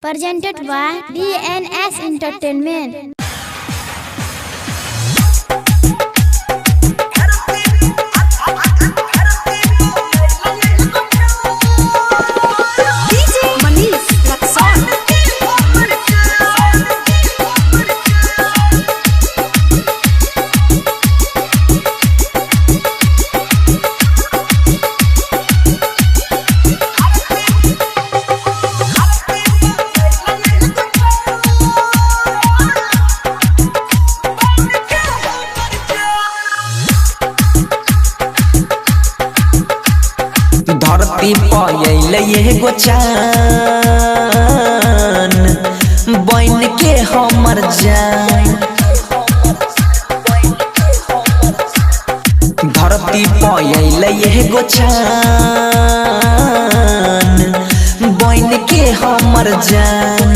Presented by DNS Entertainment. धरती पयले एगो चान बन के हमर जान। धरती पयले एगो चान बन के हमर जान।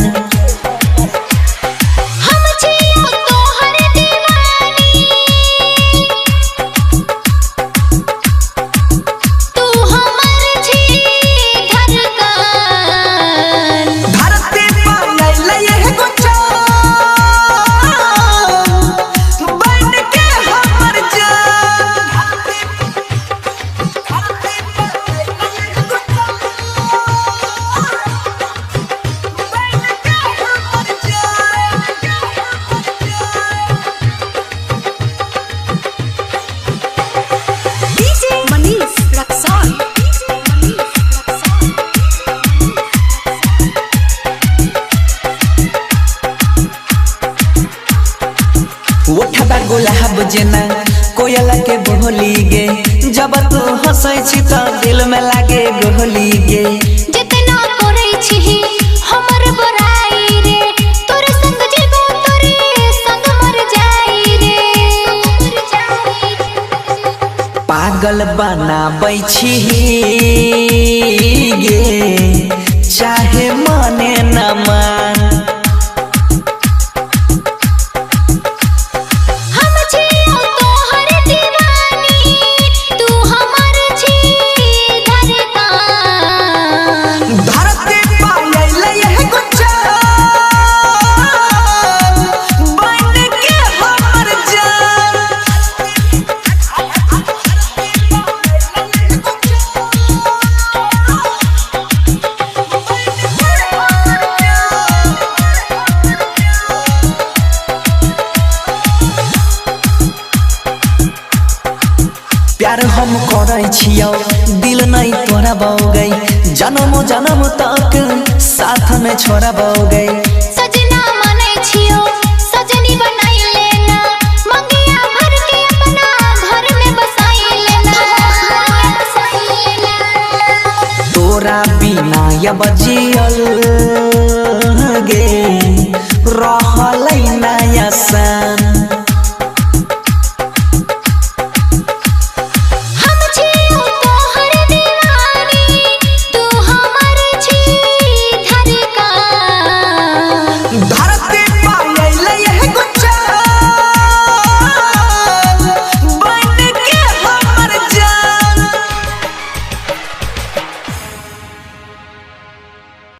उठबा गुलाब जेना कोयल के बोली गे, जब तू हंसै छी त दिल में लागे गोली गे। जितना करै छी हमर बड़ाई रे, तोरे संग जीबो तोरे संग मर जाई रे। पागल बनाबै छी गे चाहे माने न मान। प्यार हम करै छियौ दिल नहीं तोरा बौगै, जन्मो जन्म तक साथ में छोड़ा बौगै। सजना मानै छियौ सजनी बनाई लेना, मंगिया भर के अपना घर में बसाई लेना। तोरा बिना अब जियल गे